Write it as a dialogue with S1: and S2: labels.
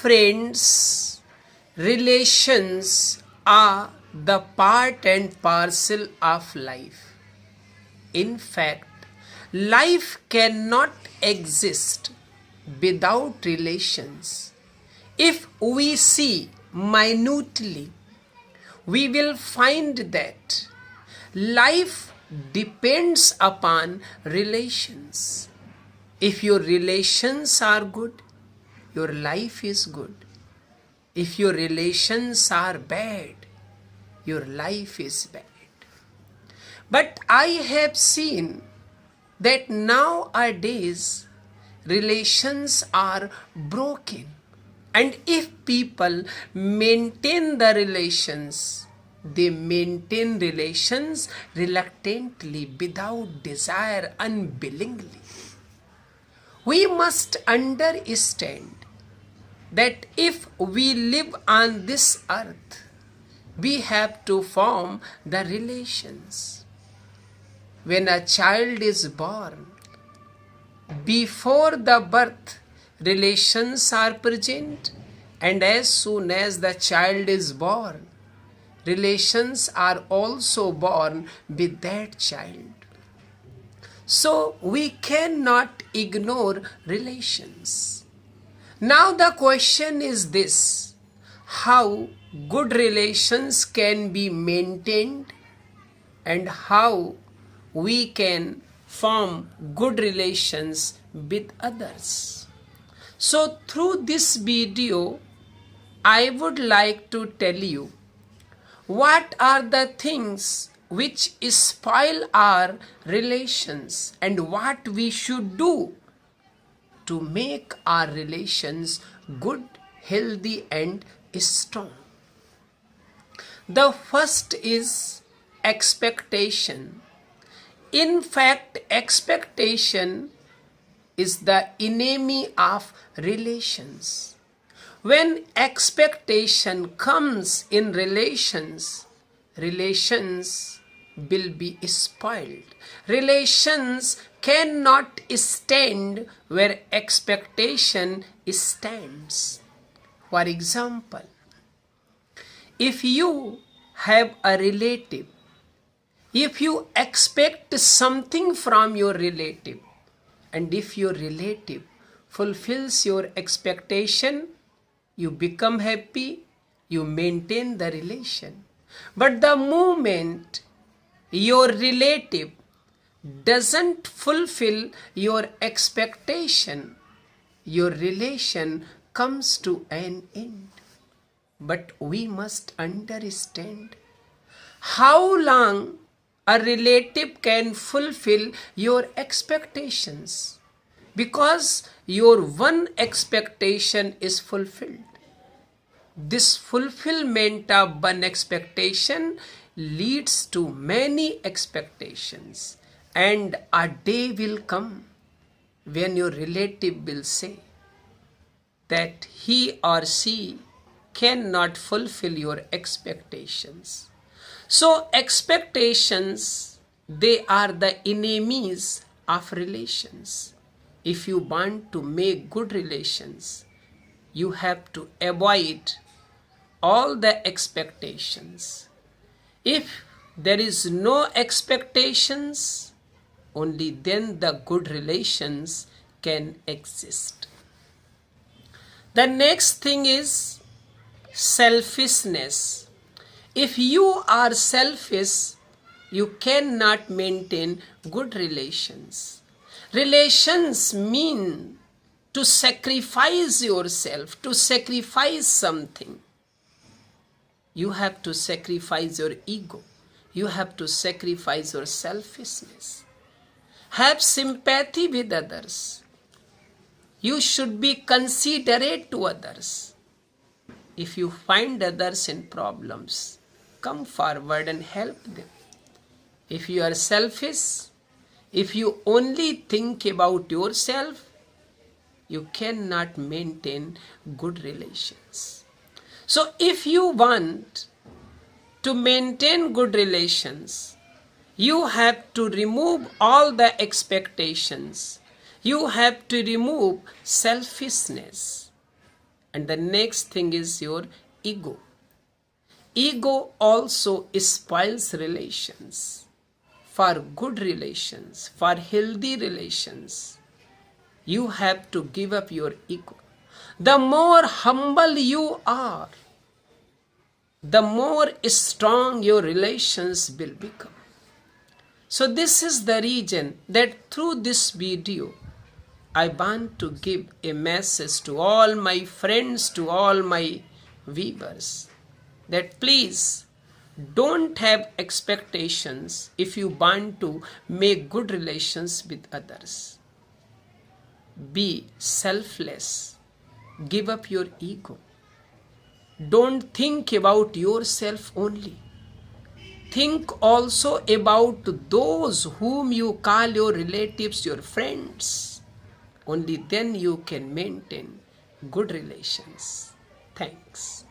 S1: friends, relations are the part and parcel of life. In fact, life cannot exist without relations. If we see minutely, we will find that life depends upon relations. If your relations are good, your life is good. If your relations are bad, your life is bad. But I have seen that nowadays relations are broken. And if people maintain the relations, they maintain relations reluctantly, without desire, unwillingly. We must understand that if we live on this earth, we have to form the relations. When a child is born, before the birth, relations are present, and as soon as the child is born, relations are also born with that child. So we cannot ignore relations. Now the question is this: how good relations can be maintained and how we can form good relations with others. So through this video, I would like to tell you what are the things which spoil our relations and what we should do to make our relations good, healthy and strong. The first is expectation. In fact, expectation is the enemy of relations. When expectation comes in relations, relations will be spoiled. Relations cannot stand where expectation stands. For example, if you have a relative, if you expect something from your relative, and if your relative fulfills your expectation, you become happy, you maintain the relation. But the moment your relative doesn't fulfill your expectation, your relation comes to an end. But we must understand how long a relative can fulfill your expectations, because your one expectation is fulfilled. This fulfillment of one expectation leads to many expectations, and a day will come when your relative will say that he or she cannot fulfill your expectations. So expectations, they are the enemies of relations. If you want to make good relations, you have to avoid all the expectations. If there is no expectations, only then the good relations can exist. The next thing is selfishness. If you are selfish, you cannot maintain good relations. Relations mean to sacrifice yourself, to sacrifice something. You have to sacrifice your ego. You have to sacrifice your selfishness. Have sympathy with others. You should be considerate to others. If you find others in problems, come forward and help them. If you are selfish, if you only think about yourself, you cannot maintain good relations. So if you want to maintain good relations, you have to remove all the expectations. You have to remove selfishness. And the next thing is your ego. Ego also spoils relations. For good relations, for healthy relations, you have to give up your ego. The more humble you are, the more strong your relations will become. So this is the reason that through this video, I want to give a message to all my friends, to all my viewers, that please don't have expectations if you want to make good relations with others. Be selfless. Give up your ego. Don't think about yourself only. Think also about those whom you call your relatives, your friends. Only then you can maintain good relations. Thanks.